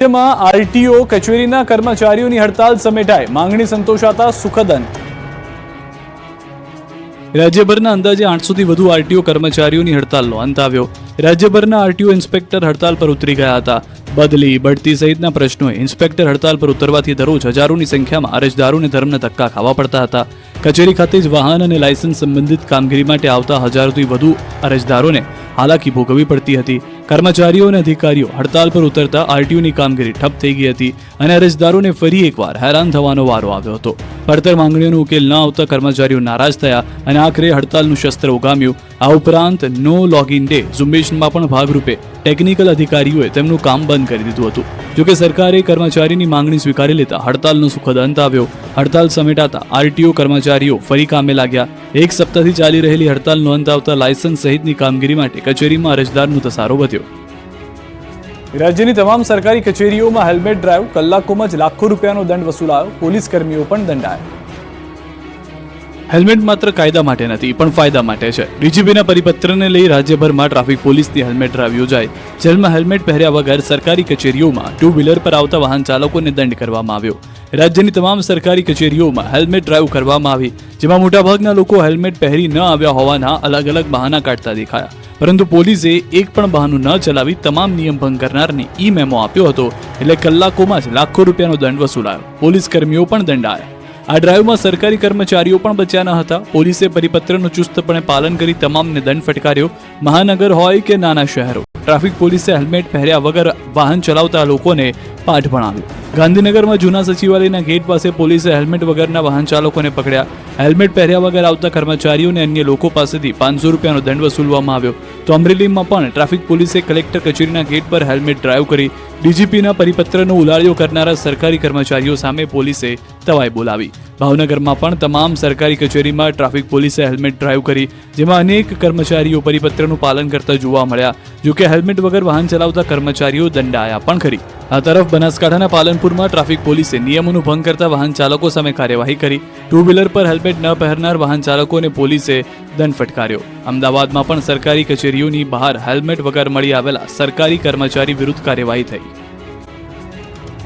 રાજ્યમાં આરટીઓ કચેરીના કર્મચારીઓની હડતાલ સમેટાઈ, માંગણી સંતોષાતા સુખદ અંત। રાજ્યભરના અંદાજે 800 થી વધુ આરટીઓ કર્મચારીઓની હડતાલનો અંત આવ્યો। રાજ્યભરના આરટીઓ ઇન્સ્પેક્ટર હડતાલ પર ઉતરી ગયા હતા। બદલી, બઢતી સહિતના પ્રશ્નોએ ઇન્સ્પેક્ટર હડતાલ પર ઉતરવાથી દરરોજ હજારોની સંખ્યામાં અરજદારોને ધર્મના ધક્કા ખાવા પડતા હતા। કચેરી ખાતે જ વાહન અને લાયસન્સ સંબંધિત કામગીરી માટે આવતા હજારોથી વધુ અરજદારોને હાલાકી ભોગવવી પડતી હતી। કર્મચારીઓ અને અધિકારીઓ હડતાલ પર ઉતરતા આરટીઓની કામગીરી ઠપ થઈ ગઈ હતી અને અરજદારોને ફરી એકવાર હેરાન થવાનો વારો આવ્યો હતો। પડતર માંગણીઓનો ઉકેલ ન આવતા કર્મચારીઓ નારાજ થયા અને આખરે હડતાલનું શસ્ત્ર ઉગામ્યું। આ ઉપરાંત નો લોગિન ડે ઝુંબેશમાં પણ ભાગરૂપે ટેકનિકલ અધિકારીઓએ તેમનું કામ બંધ કરી દીધું હતું। જોકે સરકારે કર્મચારીની માંગણી સ્વીકારી લેતા હડતાલનો સુખદ અંત આવ્યો। હડતાલ સમેટાતા આરટીઓ કર્મચારીઓ ફરી કામે લાગ્યા। એક સપ્તાહથી ચાલી રહેલી હડતાલનો અંત આવતા લાયસન્સ સહિતની કામગીરી માટે કચેરીમાં અરજદારનો ધસારો વધ્યો। રાજ્યની તમામ સરકારી કચેરીઓમાં હેલ્મેટ ડ્રાઈવ, કલાકોમાં જ લાખો રૂપિયાનો દંડ વસૂલાયો, પોલીસ કર્મીઓ પણ દંડાયા। હેલ્મેટ માત્ર કાયદા માટે નથી પણ ફાયદા માટે છે। ડીજીપીના પરિપત્રને લઈ રાજ્યભરમાં ટ્રાફિક પોલીસની હેલ્મેટ ડ્રાઈવ યોજાઈ, જેમાં હેલ્મેટ પહેર્યા વગર સરકારી કચેરીઓમાં ટુ વ્હીલર પર આવતા વાહન ચાલકોને દંડ કરવામાં આવ્યો। રાજ્યની તમામ સરકારી કચેરીઓમાં હેલ્મેટ ડ્રાઈવ કરવામાં આવી, જેમાં મોટાભાગના લોકો હેલ્મેટ પહેરી ન આવ્યા હોવાના અલગ અલગ બહાના કાઢતા દેખાયા। પરંતુ પોલીસે એક પણ બહાનું ન ચલાવી તમામ નિયમ ભંગ કરનારને ઈ મેમો આપ્યો હતો, એટલે કલાકોમાં જ લાખો રૂપિયાનો દંડ વસૂલાયો, પોલીસ કર્મીઓ પણ દંડાયા। આ ડ્રાઈવમાં સરકારી કર્મચારીઓ પણ બચ્યા ન હતા। પોલીસે પરિપત્રનું ચુસ્તપણે પાલન કરી તમામને દંડ ફટકાર્યો। મહાનગર હોય કે નાના શહેરો, ટ્રાફિક પોલીસે હેલ્મેટ પહેર્યા વગર વાહન ચલાવતા લોકોને પાઠ ભણાવ્યો। ગાંધીનગરમાં જૂના સચિવાલયના ગેટ પાસે પોલીસે હેલ્મેટ વગરના વાહન ચાલકોને પકડ્યા। હેલ્મેટ પહેર્યા વગર આવતા કર્મચારીઓને અન્ય લોકો પાસેથી 500 રૂપિયાનો દંડ વસૂલવામાં આવ્યો। તો અમરેલીમાં પણ ટ્રાફિક પોલીસે કલેક્ટર કચેરીના ગેટ પર હેલ્મેટ ડ્રાઈવ કરી ડીજીપીના પરિપત્રનો ઉલાળ્યો કરનારા સરકારી કર્મચારીઓ સામે પોલીસે તવાઈ બોલાવી। ભાવનગરમાં પણ તમામ સરકારી કચેરીમાં ટ્રાફિક પોલીસે હેલ્મેટ ડ્રાઈવ કરી, જેમાં અનેક કર્મચારીઓ પરિપત્રનું પાલન કરતા જોવા મળ્યા। જોકે હેલ્મેટ વગર વાહન ચલાવતા કર્મચારીઓ દંડાયા પણ ખરી। આ તરફ બનાસકાંઠાના પાલનપુરમાં ટ્રાફિક પોલીસે નિયમોનું ભંગ કરતા વાહન ચાલકો સામે કાર્યવાહી કરી। ટુ વ્હીલર પર હેલ્મેટ ન પહેરનાર વાહન ચાલકોને પોલીસે દંડ ફટકાર્યો। અમદાવાદમાં પણ સરકારી કચેરીઓની બહાર હેલ્મેટ વગર મળી આવેલા સરકારી કર્મચારી વિરુદ્ધ કાર્યવાહી થઈ।